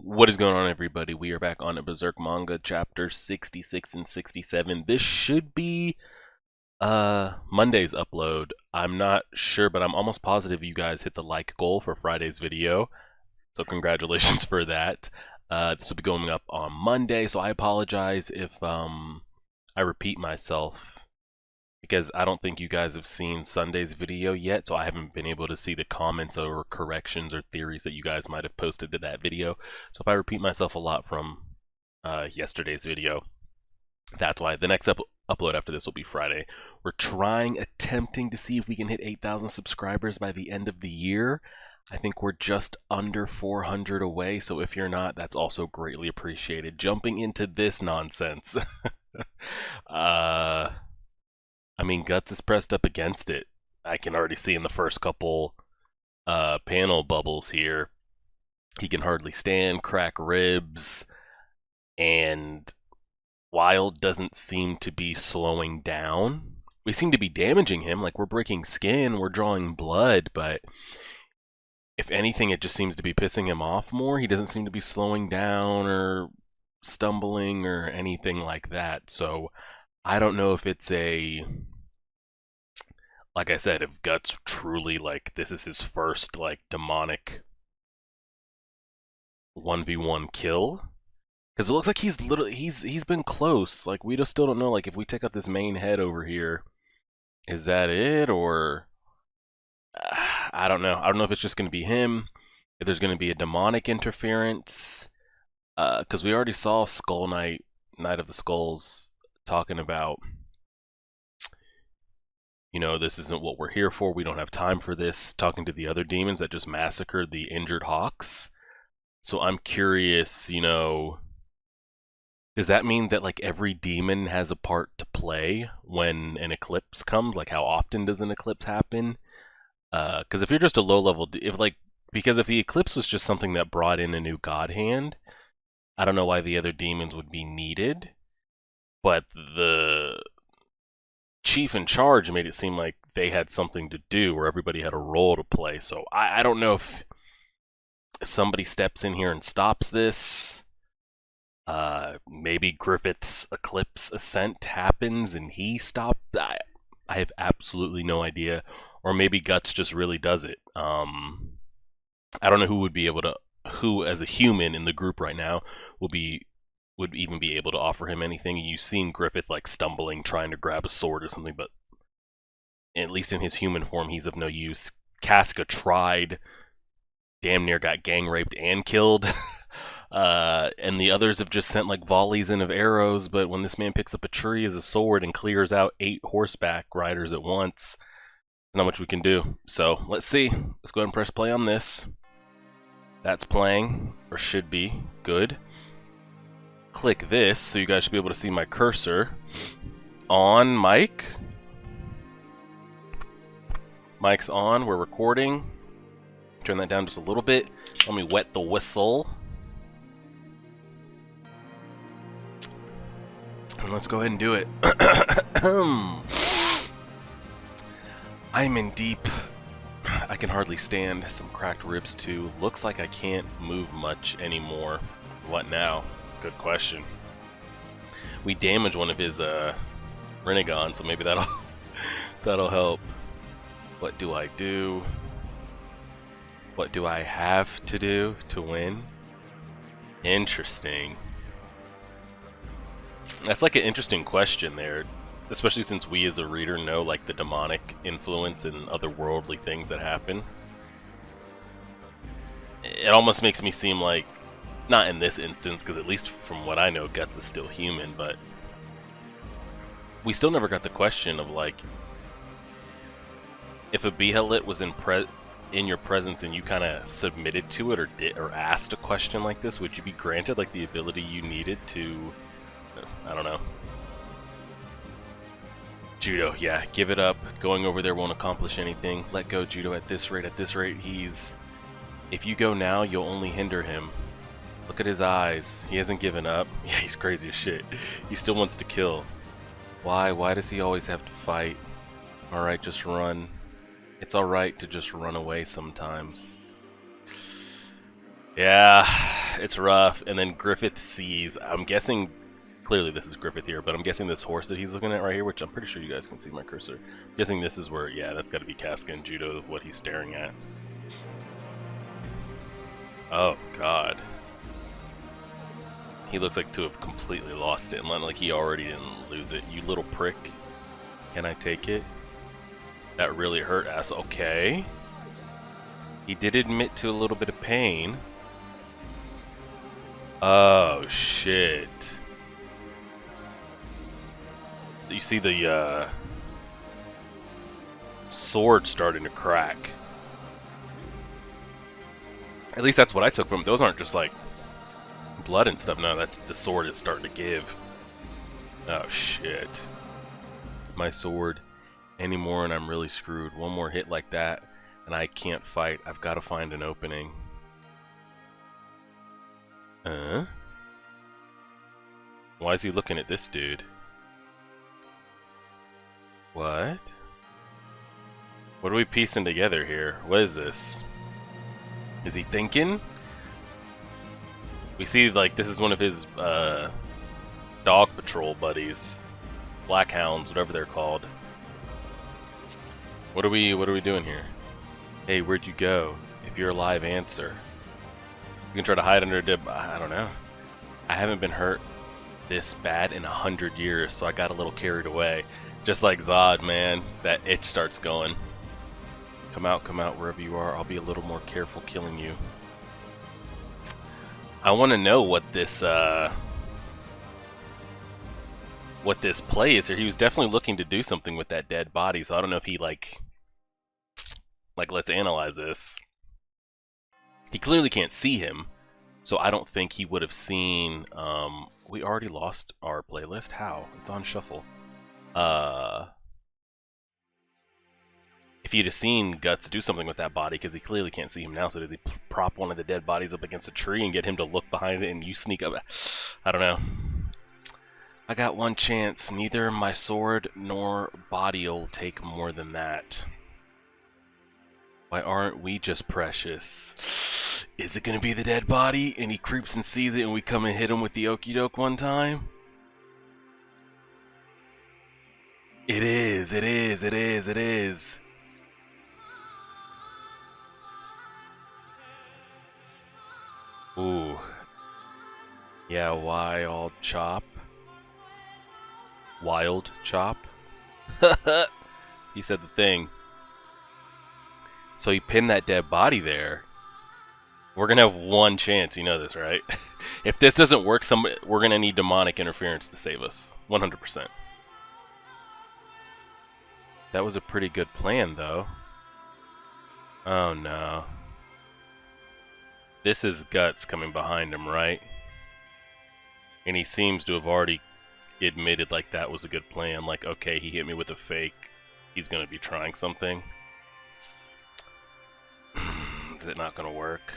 What is going on, everybody? We are back on Berserk Manga chapter 66 and 67. This should be Monday's upload. I'm not sure, but I'm almost positive you guys hit the like goal for Friday's video. So congratulations for that. This will be going up on Monday, so I apologize if I repeat myself, because I don't think you guys have seen Sunday's video yet, so I haven't been able to see the comments or corrections or theories that you guys might have posted to that video. So if I repeat myself a lot from yesterday's video, that's why. The next upload after this will be Friday. We're attempting to see if we can hit 8,000 subscribers by the end of the year. I think we're just under 400 away, so if you're not, that's also greatly appreciated. Jumping into this nonsense. I mean, Guts is pressed up against it. I can already see in the first couple panel bubbles here. He can hardly stand, crack ribs, and Wyald doesn't seem to be slowing down. We seem to be damaging him, like we're breaking skin, we're drawing blood, but if anything, it just seems to be pissing him off more. He doesn't seem to be slowing down or stumbling or anything like that, so I don't know if it's like I said, if Guts truly, like, this is his first, like, demonic 1v1 kill. Because it looks like he's been close. Like, we just still don't know, like, if we take out this main head over here, is that it, or I don't know. I don't know if it's just going to be him, if there's going to be a demonic interference, because we already saw Skull Knight, Knight of the Skulls, talking about, you know, this isn't what we're here for, we don't have time for this, talking to the other demons that just massacred the injured hawks. So I'm curious, you know, does that mean that, like, every demon has a part to play when an eclipse comes? Like, how often does an eclipse happen? Because if you're just a low-level, because if the eclipse was just something that brought in a new god hand, I don't know why the other demons would be needed, but the chief in charge made it seem like they had something to do, or everybody had a role to play. So I don't know if somebody steps in here and stops this. Maybe Griffith's eclipse ascent happens and he stopped. I have absolutely no idea. Or maybe Guts just really does it. I don't know who would be able to, who as a human in the group right now would even be able to offer him anything. You've seen Griffith, like, stumbling, trying to grab a sword or something, but at least in his human form, he's of no use. Kaska tried, damn near got gang raped and killed. And the others have just sent, like, volleys in of arrows, but when this man picks up a tree as a sword and clears out 8 horseback riders at once, there's not much we can do. So let's see. Let's go ahead and press play on this. That's playing, or should be. Good. Click this so you guys should be able to see my cursor on mic. Mic's on, we're recording. Turn that down just a little bit. Let me wet the whistle. And let's go ahead and do it. I'm in deep. I can hardly stand. Some cracked ribs too. Looks like I can't move much anymore. What now? Good question. We damaged one of his Renegon, so maybe that'll help. What do I do? What do I have to do to win? Interesting. That's like an interesting question there, especially since we as a reader know, like, the demonic influence and otherworldly things that happen. It almost makes me seem like, not in this instance, because at least from what I know, Guts is still human, but we still never got the question of, like, if a Behelit was in your presence and you kind of submitted to it or asked a question like this, would you be granted, like, the ability you needed to, I don't know. Judo, yeah, give it up. Going over there won't accomplish anything. Let go, Judo. At this rate, if you go now, you'll only hinder him. Look at his eyes. He hasn't given up. Yeah, he's crazy as shit. He still wants to kill. Why? Why does he always have to fight? Alright, just run. It's alright to just run away sometimes. Yeah, it's rough. And then Griffith sees, I'm guessing, clearly this is Griffith here, but I'm guessing this horse that he's looking at right here, which I'm pretty sure you guys can see my cursor. I'm guessing this is where, yeah, that's got to be Kaska and Judo, what he's staring at. Oh, God. He looks like to have completely lost it, and like he already didn't lose it. You little prick. Can I take it? That really hurt, ass. Okay. He did admit to a little bit of pain. Oh, shit. You see the, sword starting to crack. At least that's what I took from it. Those aren't just, like, blood and stuff. No, that's the sword is starting to give. Oh, shit. My sword anymore, and I'm really screwed. One more hit like that, and I can't fight. I've got to find an opening. Why is he looking at this dude? What? What are we piecing together here? What is this? Is he thinking? We see, like, this is one of his, dog patrol buddies. Black hounds, whatever they're called. What are we doing here? Hey, where'd you go? If you're alive, answer. You can try to hide under a dip. I don't know. I haven't been hurt this bad in 100 years, so I got a little carried away. Just like Zod, man. That itch starts going. Come out, wherever you are. I'll be a little more careful killing you. I want to know what this play is here. He was definitely looking to do something with that dead body, so I don't know if he like let's analyze this. He clearly can't see him, so I don't think he would have seen. We already lost our playlist. How? It's on shuffle. If he'd have seen Guts do something with that body, because he clearly can't see him now, so does he prop one of the dead bodies up against a tree and get him to look behind it and you sneak up? I don't know. I got one chance. Neither my sword nor body'll take more than that. Why aren't we just precious? Is it gonna be the dead body? And he creeps and sees it and we come and hit him with the okie doke one time? It is, it is, it is, it is. Ooh. Yeah, Wyald chop. Wyald chop. He said the thing. So he pinned that dead body there. We're gonna have one chance, you know this, right? If this doesn't work, we're gonna need demonic interference to save us. 100%. That was a pretty good plan, though. Oh no. This is Guts coming behind him, right? And he seems to have already admitted like that was a good plan. Like, okay, he hit me with a fake. He's gonna be trying something. Is it not gonna work?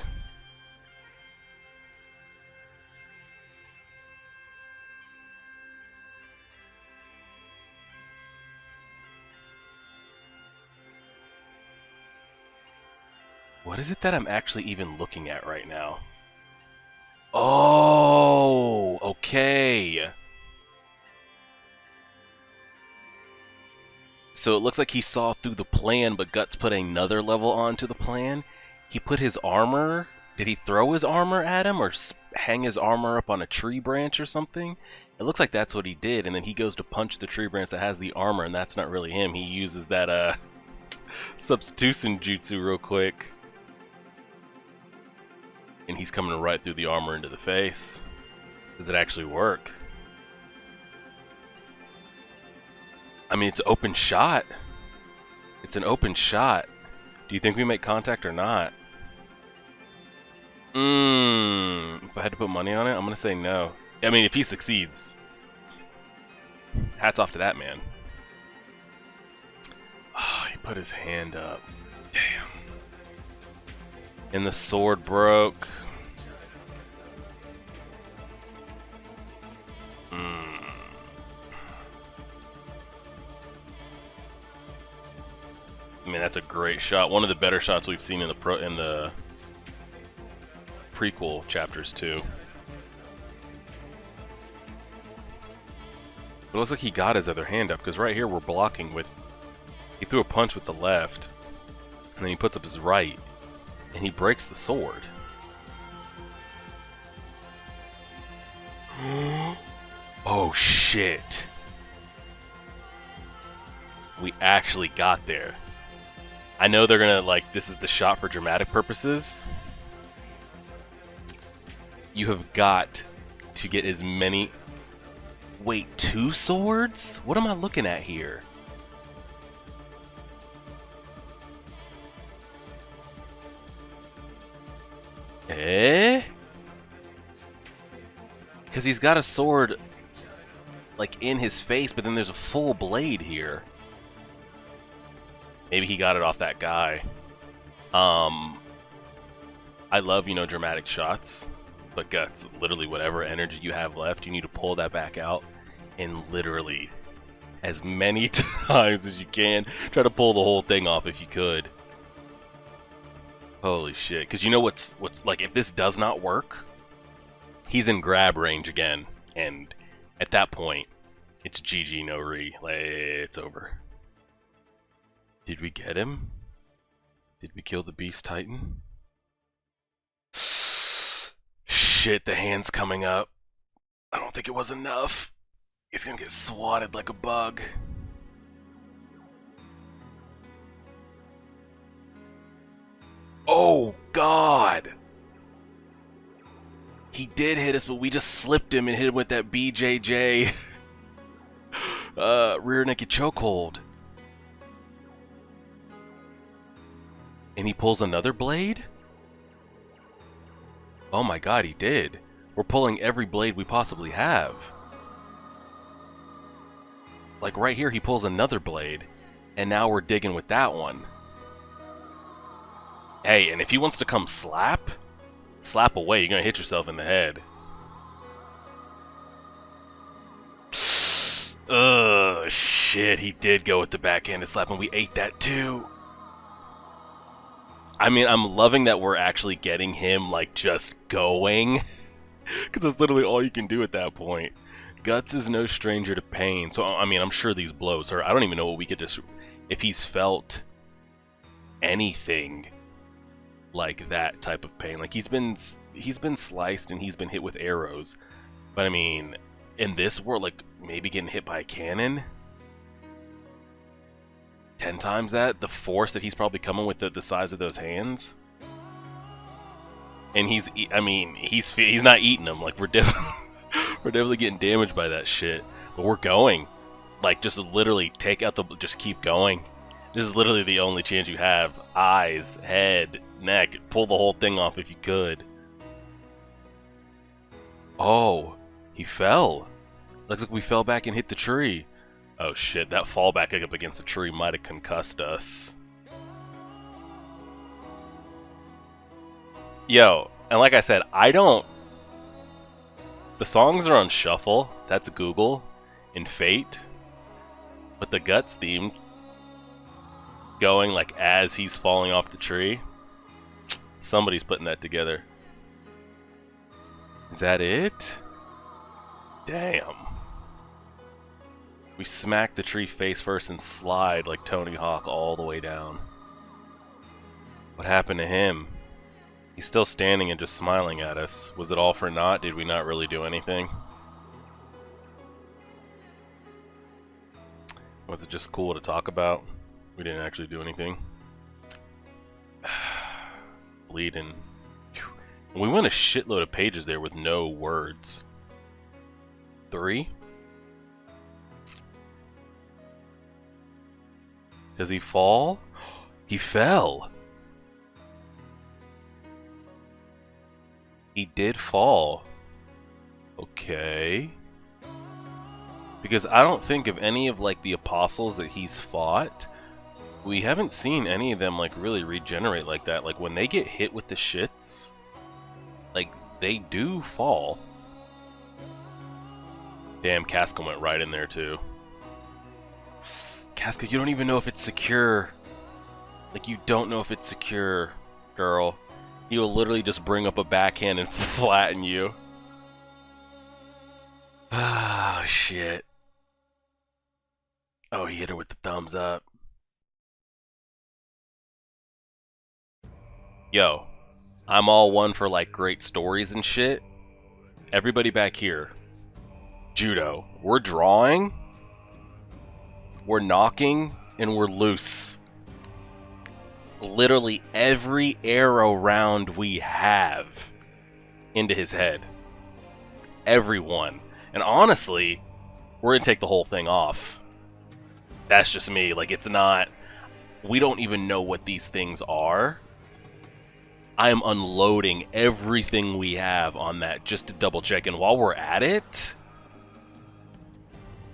What is it that I'm actually even looking at right now? Oh, okay. So it looks like he saw through the plan, but Guts put another level onto the plan. He put his armor... Did he throw his armor at him or hang his armor up on a tree branch or something? It looks like that's what he did, and then he goes to punch the tree branch that has the armor, and that's not really him. He uses that, substitution jutsu real quick. And he's coming right through the armor into the face. Does it actually work? I mean, it's an open shot. It's an open shot. Do you think we make contact or not? If I had to put money on it, I'm going to say no. I mean, if he succeeds, hats off to that man. Oh, he put his hand up. Damn. And the sword broke. I mean, that's a great shot. One of the better shots we've seen in the prequel chapters too. It looks like he got his other hand up, because right here we're blocking with... He threw a punch with the left, and then he puts up his right, and he breaks the sword. Oh shit. We actually got there. I know they're gonna, like, this is the shot for dramatic purposes. You have got to get as many... Wait, 2 swords? What am I looking at here? Eh? Because he's got a sword, like, in his face, but then there's a full blade here. Maybe he got it off that guy. I love, you know, dramatic shots. But Guts, literally whatever energy you have left, you need to pull that back out and literally as many times as you can try to pull the whole thing off if you could. Holy shit. Because you know what's like, if this does not work, he's in grab range again. And at that point, it's GG no re. Like, it's over. Did we get him? Did we kill the Beast Titan? Shit, the hand's coming up. I don't think it was enough. He's gonna get swatted like a bug. Oh, God! He did hit us, but we just slipped him and hit him with that BJJ rear naked chokehold. And he pulls another blade? Oh my God, he did. We're pulling every blade we possibly have. Like right here, he pulls another blade, and now we're digging with that one. Hey, and if he wants to come slap away, you're gonna hit yourself in the head. Ugh, shit, he did go with the backhanded slap, and we ate that too. I mean, I'm loving that we're actually getting him, like, just going. Because that's literally all you can do at that point. Guts is no stranger to pain. So, I mean, I'm sure these blows hurt. I don't even know what we could just... If he's felt anything like that type of pain. Like, he's been sliced and he's been hit with arrows. But, I mean, in this world, like, maybe getting hit by a cannon... 10 times that, the force that he's probably coming with the size of those hands. And he's not eating them. Like, we're definitely getting damaged by that shit. But we're going. Like, just literally take out just keep going. This is literally the only chance you have. Eyes, head, neck. Pull the whole thing off if you could. Oh, he fell. Looks like we fell back and hit the tree. Oh shit, that fall back up against the tree might have concussed us. Yo, and like I said, the songs are on shuffle, that's Google, and Fate. But the Guts theme going like as he's falling off the tree. Somebody's putting that together. Is that it? Damn. We smack the tree face first and slide like Tony Hawk all the way down. What happened to him? He's still standing and just smiling at us. Was it all for naught? Did we not really do anything? Was it just cool to talk about? We didn't actually do anything. Bleeding. We went a shitload of pages there with no words. 3? Does he fall? He fell. He did fall. Okay. Because I don't think of any of like the apostles that he's fought. We haven't seen any of them like really regenerate like that. Like when they get hit with the shits, like they do fall. Damn, Kaska went right in there too. Kaska, you don't even know if it's secure. Like, you don't know if it's secure, girl. He will literally just bring up a backhand and flatten you. Oh, shit. Oh, he hit her with the thumbs up. Yo, I'm all one for like great stories and shit. Everybody back here. Judo. We're drawing, we're knocking, and we're loose. Literally every arrow round we have into his head. Everyone. And honestly, we're gonna take the whole thing off. That's just me. Like, it's not... We don't even know what these things are. I am unloading everything we have on that just to double check. And while we're at it,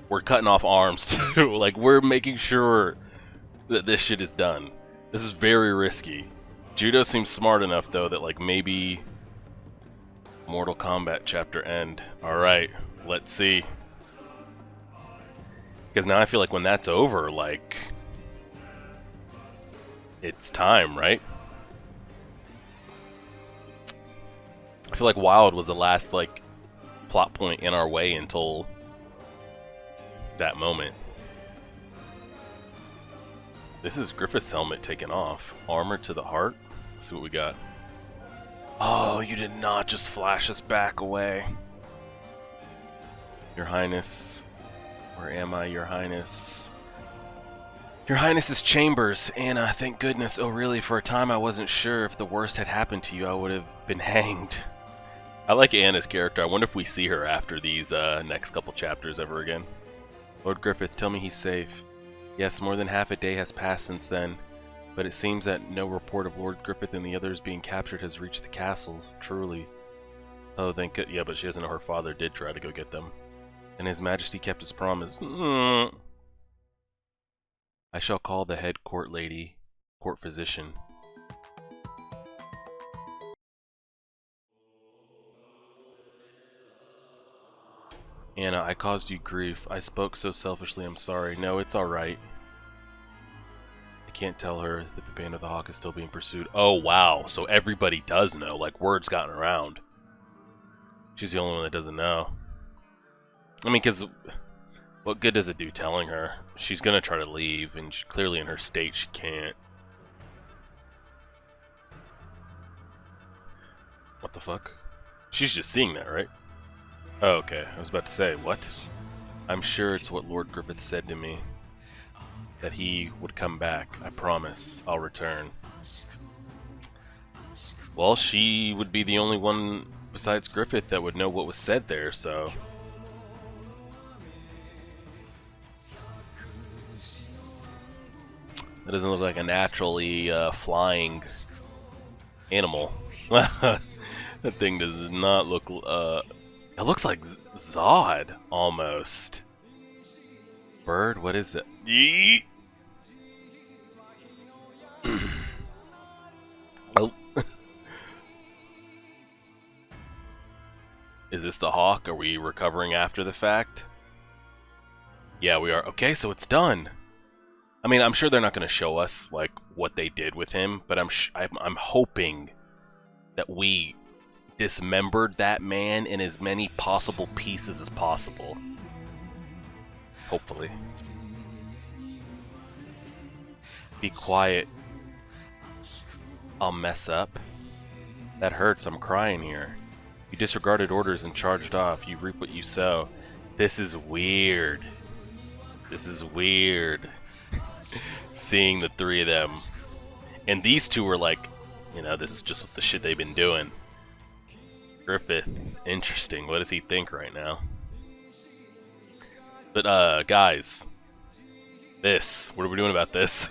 we're cutting off arms too. Like, we're making sure that this shit is done. This is very risky. Judo seems smart enough, though, that, like, maybe... Mortal Kombat chapter end. Alright, let's see. Because now I feel like when that's over, like... It's time, right? I feel like Wyald was the last, like, plot point in our way until that moment. This is Griffith's helmet taken off. Armor to the heart. Let's see what we got. Oh, you did not just flash us back away. Your Highness. Where am I, Your Highness? Your Highness's chambers. Anna, thank goodness. Oh, really? For a time I wasn't sure if the worst had happened to you. I would have been hanged. I like Anna's character. I wonder if we see her after these next couple chapters ever again. Lord Griffith, tell me he's safe. Yes, more than half a day has passed since then, but it seems that no report of Lord Griffith and the others being captured has reached the castle, truly. Oh, thank God. Yeah, but she doesn't know her father did try to go get them. And His Majesty kept his promise. I shall call the head court lady, court physician. Anna, I caused you grief. I spoke so selfishly, I'm sorry. No, it's alright. I can't tell her that the Band of the Hawk is still being pursued. Oh, wow. So everybody does know. Like, word's gotten around. She's the only one that doesn't know. I mean, because what good does it do telling her? She's going to try to leave, and clearly in her state she can't. What the fuck? She's just seeing that, right? Oh, okay. I was about to say, what? I'm sure it's what Lord Griffith said to me. That he would come back. I promise. I'll return. Well, she would be the only one besides Griffith that would know what was said there, so... That doesn't look like a naturally flying animal. That thing does not look... It looks like Zod, almost. Bird? What is it? Yeet! Oh. Is this the hawk? Are we recovering after the fact? Yeah, we are. Okay, so it's done. I mean, I'm sure they're not going to show us like what they did with him, but I'm hoping that we dismembered that man in as many possible pieces as possible. Hopefully. Be quiet. I'll mess up. That hurts. I'm crying here. You disregarded orders and charged off. You reap what you sow. This is weird. This is weird. Seeing the three of them. And these two were like, you know, this is just the shit they've been doing. Griffith, interesting. What does he think right now? But, guys. This. What are we doing about this?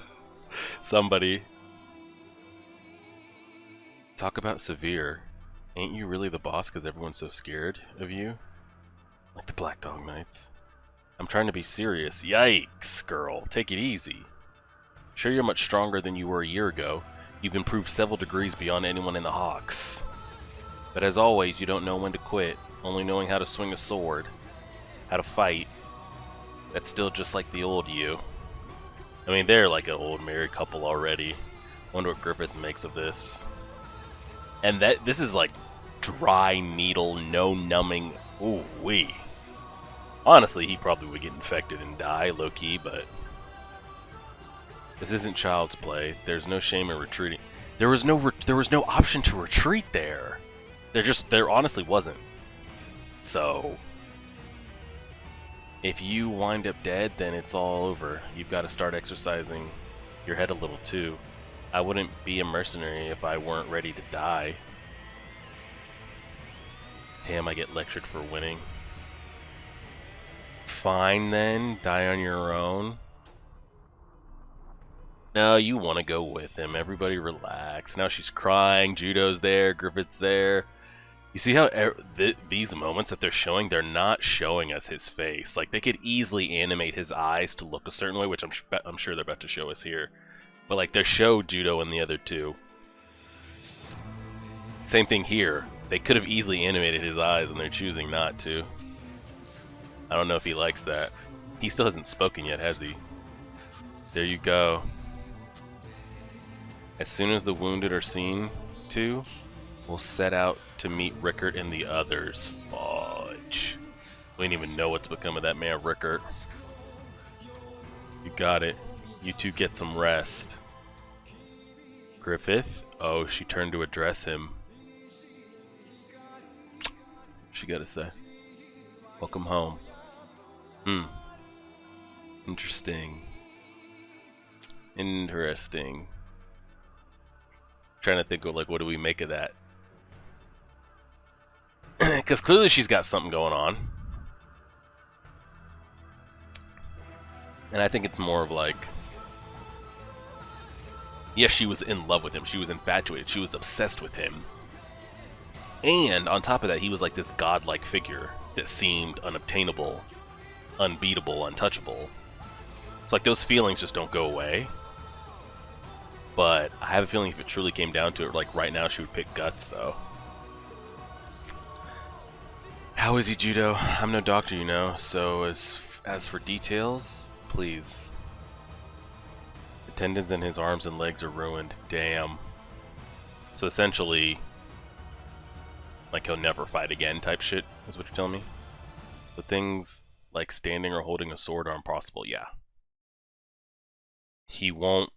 Somebody. Talk about severe. Ain't you really the boss because everyone's so scared of you? Like the Black Dog Knights. I'm trying to be serious. Yikes, girl. Take it easy. Sure, you're much stronger than you were a year ago. You've improved several degrees beyond anyone in the Hawks. But as always, you don't know when to quit. Only knowing how to swing a sword. How to fight. That's still just like the old you. I mean, they're like an old married couple already. Wonder what Griffith makes of this. And this is like dry needle, no numbing. Ooh wee. Honestly, he probably would get infected and die, low key, but this isn't child's play. There's no shame in retreating. There was no option to retreat there. There honestly wasn't. So if you wind up dead, then it's all over. You've got to start exercising your head a little too. I wouldn't be a mercenary if I weren't ready to die. Damn, I get lectured for winning. Fine then, die on your own. No, you want to go with him. Everybody relax. Now she's crying. Judo's there. Griffith's there. You see how these moments that they're showing, they're not showing us his face. Like, they could easily animate his eyes to look a certain way, which I'm sure they're about to show us here. But, like, they show Judo and the other two. Same thing here. They could have easily animated his eyes, and they're choosing not to. I don't know if he likes that. He still hasn't spoken yet, has he? There you go. As soon as the wounded are seen to, we'll set out to meet Rickert and the others. Fudge. We didn't even know what's become of that man, Rickert. You got it. You two get some rest. Griffith? Oh, she turned to address him. She gotta say. Welcome home. Interesting. Interesting. Trying to think of, like, what do we make of that? Because clearly she's got something going on. And I think it's more of like, yes, she was in love with him. She was infatuated. She was obsessed with him. And on top of that, he was like this godlike figure that seemed unobtainable, unbeatable, untouchable. It's like those feelings just don't go away. But I have a feeling if it truly came down to it, like right now, she would pick Guts, though. How is he, Judo? I'm no doctor, you know, so as for details, please. The tendons in his arms and legs are ruined. Damn. So essentially, like he'll never fight again type shit, is what you're telling me? The things like standing or holding a sword are impossible, yeah. He won't.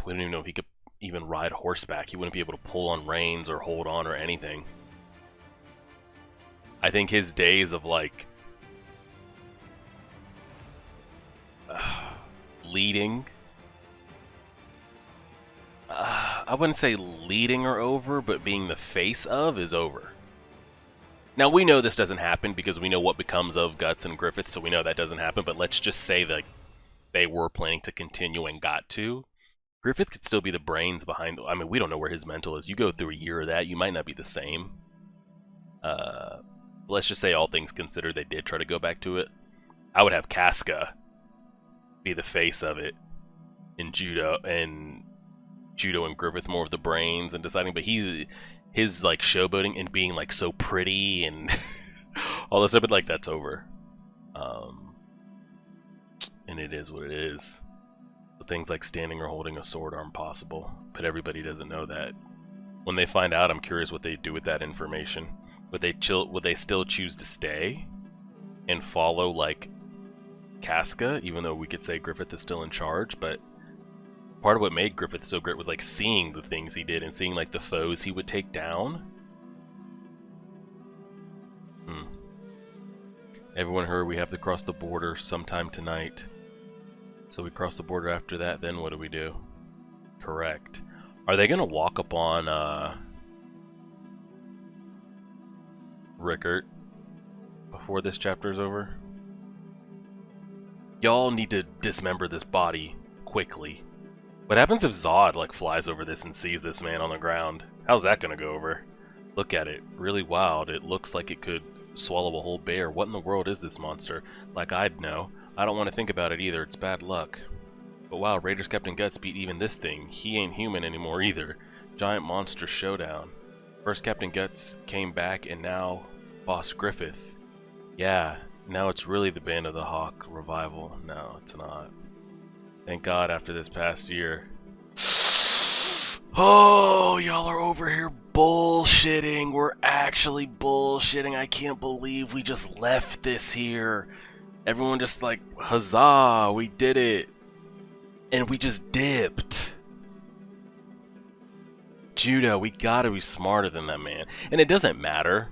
We don't even know if he could even ride horseback. He wouldn't be able to pull on reins or hold on or anything. I think his days of like leading, I wouldn't say leading are over, but being the face of is over. Now we know this doesn't happen because we know what becomes of Guts and Griffith, so we know that doesn't happen, but let's just say that they were planning to continue and got to. Griffith could still be the brains behind. I mean, we don't know where his mental is. You go through a year of that, you might not be the same. Let's just say, all things considered, they did try to go back to it. I would have Kaska be the face of it, and Judo and Griffith more of the brains and deciding. But his like showboating and being like so pretty and all this stuff, but like that's over. And it is what it is. Things like standing or holding a sword are impossible, but everybody doesn't know that. When they find out, I'm curious what they do with that information. Would they still choose to stay and follow like Kaska, even though we could say Griffith is still in charge? But part of what made Griffith so great was like seeing the things he did and seeing like the foes he would take down. Everyone heard we have to cross the border sometime tonight. So we cross the border after that, then what do we do? Correct. Are they gonna walk up on Rickert before this chapter is over? Y'all need to dismember this body quickly. What happens if Zod like flies over this and sees this man on the ground? How's that gonna go over? Look at it. Really wild. It looks like it could swallow a whole bear. What in the world is this monster? Like I'd know. I don't want to think about it either, it's bad luck. But wow, Raiders Captain Guts beat even this thing. He ain't human anymore either. Giant monster showdown. First Captain Guts came back and now Boss Griffith. Yeah, now it's really the Band of the Hawk revival. No, it's not. Thank God after this past year. Oh, y'all are over here bullshitting. We're actually bullshitting. I can't believe we just left this here. Everyone just like, huzzah, we did it. And we just dipped. Judah, we gotta be smarter than that, man. And it doesn't matter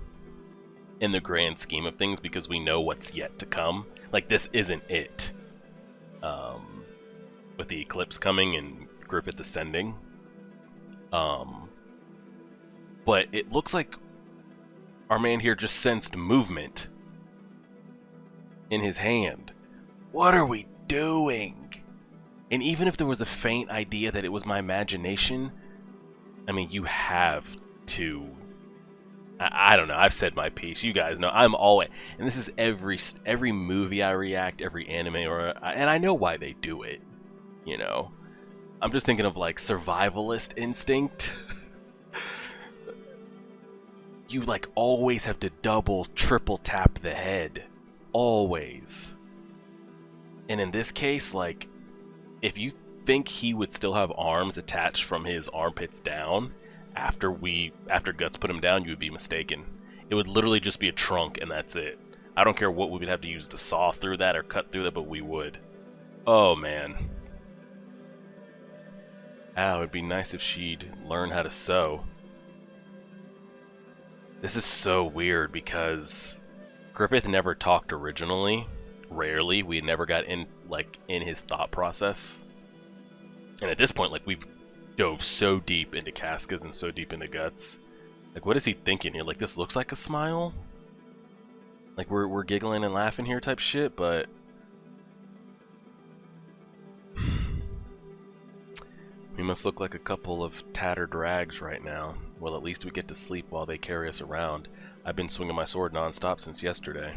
in the grand scheme of things because we know what's yet to come. Like, this isn't it. With the eclipse coming and Griffith ascending. But it looks like our man here just sensed movement in his hand. What are we doing? And even if there was a faint idea that it was my imagination, I mean, you have to... I don't know, I've said my piece. You guys know, I'm always... And this is every movie I react, every anime, and I know why they do it, you know? I'm just thinking of, like, survivalist instinct. You, like, always have to double, triple tap the head. Always. And in this case, like, if you think he would still have arms attached from his armpits down after Guts put him down, you would be mistaken. It would literally just be a trunk and that's it. I don't care what we would have to use to saw through that or cut through that, but we would. Oh man. Ow, it'd be nice if she'd learn how to sew. This is so weird because Griffith never talked originally. Rarely. We never got in his thought process. And at this point, like, we've dove so deep into Kaskas and so deep into Guts. Like, what is he thinking here? Like, this looks like a smile? Like, we're giggling and laughing here type shit, but... we must look like a couple of tattered rags right now. Well, at least we get to sleep while they carry us around. I've been swinging my sword non-stop since yesterday.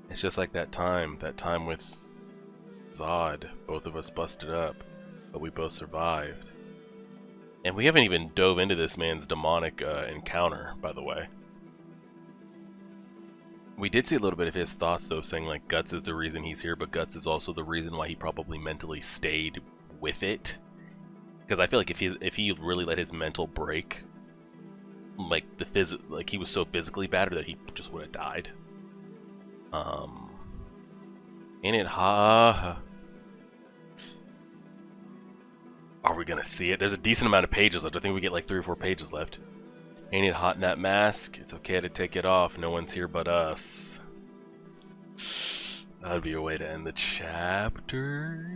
It's just like that time with Zod. Both of us busted up, but we both survived. And we haven't even dove into this man's demonic encounter, by the way. We did see a little bit of his thoughts, though, saying like Guts is the reason he's here, but Guts is also the reason why he probably mentally stayed with it. Because I feel like if he really let his mental break, like he was so physically battered that he just would have died. Ain't it hot? Are we gonna see it? There's a decent amount of pages left. I think we get like 3 or 4 pages left. Ain't it hot in that mask? It's okay to take it off. No one's here but us. That'd be a way to end the chapter.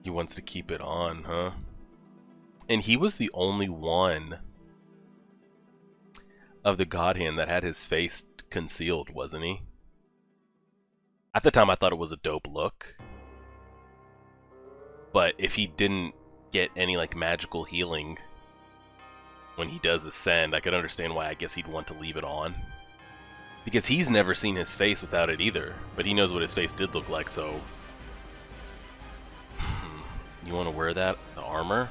He wants to keep it on, huh? And he was the only one of the God Hand that had his face concealed, wasn't he? At the time, I thought it was a dope look. But if he didn't get any, like, magical healing when he does ascend, I could understand why I guess he'd want to leave it on. Because he's never seen his face without it either. But he knows what his face did look like, so... You want to wear that? The armor?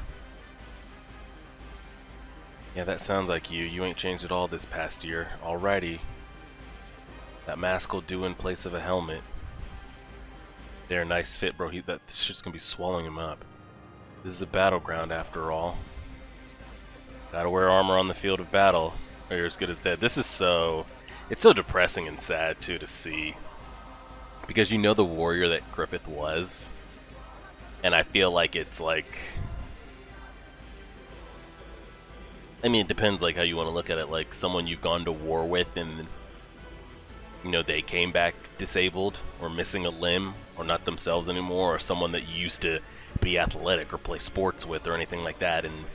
Yeah, that sounds like you. You ain't changed at all this past year. Alrighty. That mask will do in place of a helmet. There, nice fit, bro. That shit's gonna be swallowing him up. This is a battleground after all. Gotta wear armor on the field of battle, or you're as good as dead. This is so... It's so depressing and sad, too, to see. Because you know the warrior that Griffith was. And I feel like it's like... I mean, it depends like how you want to look at it. Like someone you've gone to war with and, you know, they came back disabled or missing a limb or not themselves anymore, or someone that you used to be athletic or play sports with or anything like that, and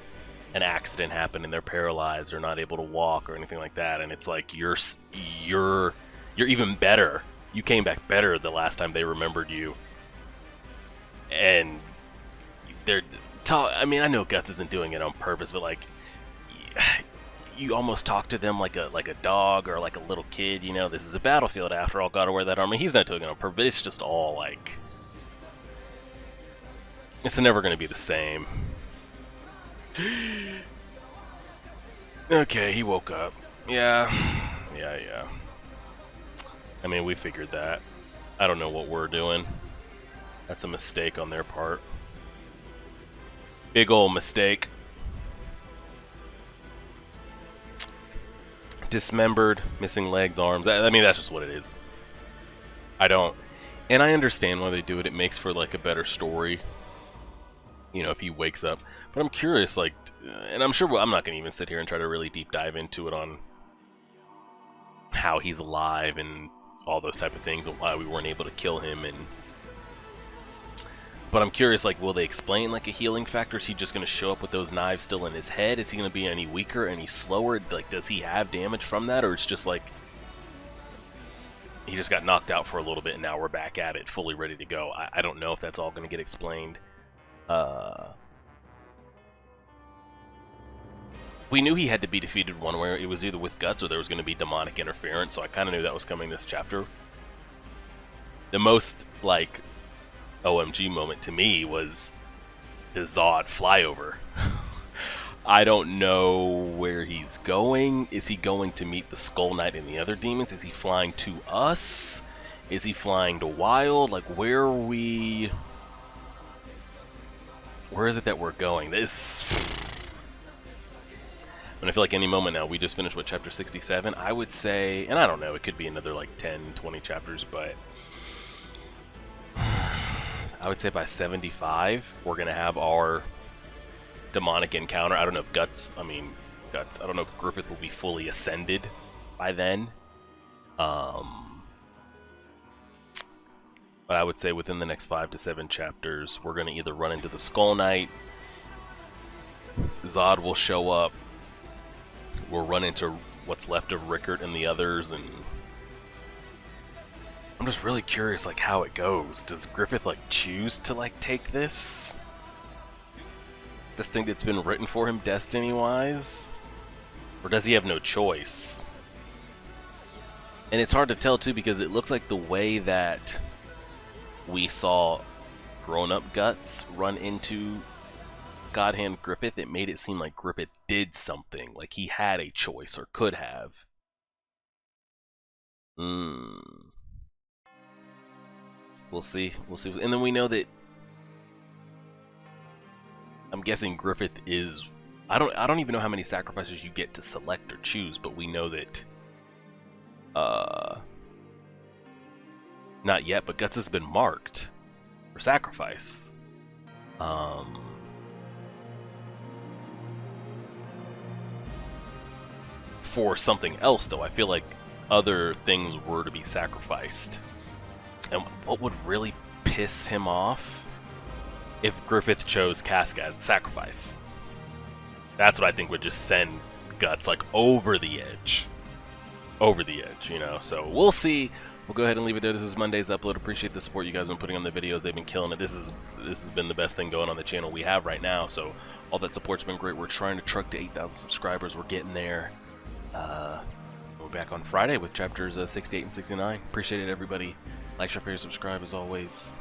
an accident happened and they're paralyzed or not able to walk or anything like that, and it's like you're even better. You came back better the last time they remembered you. And I mean, I know Guts isn't doing it on purpose, but like, you almost talk to them like a dog or like a little kid. You know, this is a battlefield after all. Gotta wear that armor. He's not doing it on purpose. But it's just all like, it's never gonna be the same. Okay, he woke up. Yeah. I mean, we figured that. I don't know what we're doing. That's a mistake on their part. Big ol' mistake. Dismembered, missing legs, arms. I mean, that's just what it is. And I understand why they do it. It makes for like a better story, you know, if he wakes up. But I'm curious, like, and I'm sure I'm not going to even sit here and try to really deep dive into it on how he's alive and all those type of things and why we weren't able to kill him. But I'm curious, like, will they explain like a healing factor? Is he just going to show up with those knives still in his head? Is he going to be any weaker, any slower? Like, does he have damage from that, or it's just like he just got knocked out for a little bit and now we're back at it, fully ready to go? I don't know if that's all going to get explained. We knew he had to be defeated one way. It was either with guts or there was going to be demonic interference, so I kind of knew that was coming this chapter. The most, like, OMG moment to me was the Zod flyover. I don't know where he's going. Is he going to meet the Skull Knight and the other demons? Is he flying to us? Is he flying to Wyald? Like, where are we? Where is it that we're going? This... And I feel like any moment now, we just finished with chapter 67. I would say, and I don't know, it could be another like 10, 20 chapters, but I would say by 75, we're going to have our demonic encounter. I don't know if Guts, I don't know if Griffith will be fully ascended by then. But I would say within the next 5 to 7 chapters, we're going to either run into the Skull Knight, Zod will show up, we'll run into what's left of Rickert and the others, and I'm just really curious, like, how it goes. Does Griffith, like, choose to, like, take this thing that's been written for him destiny-wise? Or does he have no choice? And it's hard to tell, too, because it looks like the way that we saw grown-up Guts run into Godhand Griffith, it made it seem like Griffith did something, like he had a choice or could have. We'll see. We'll see. And then we know that I'm guessing Griffith is... I don't even know how many sacrifices you get to select or choose, but we know that not yet, but Guts has been marked for sacrifice. For something else, though. I feel like other things were to be sacrificed. And what would really piss him off if Griffith chose Kaska as a sacrifice? That's what I think would just send Guts, like, over the edge. Over the edge, you know? So, we'll see. We'll go ahead and leave it there. This is Monday's upload. Appreciate the support you guys have been putting on the videos. They've been killing it. This has been the best thing going on the channel we have right now. So, all that support's been great. We're trying to truck to 8,000 subscribers. We're getting there. We'll be back on Friday with chapters 68 and 69. Appreciate it, everybody. Like, share, favorite, subscribe as always.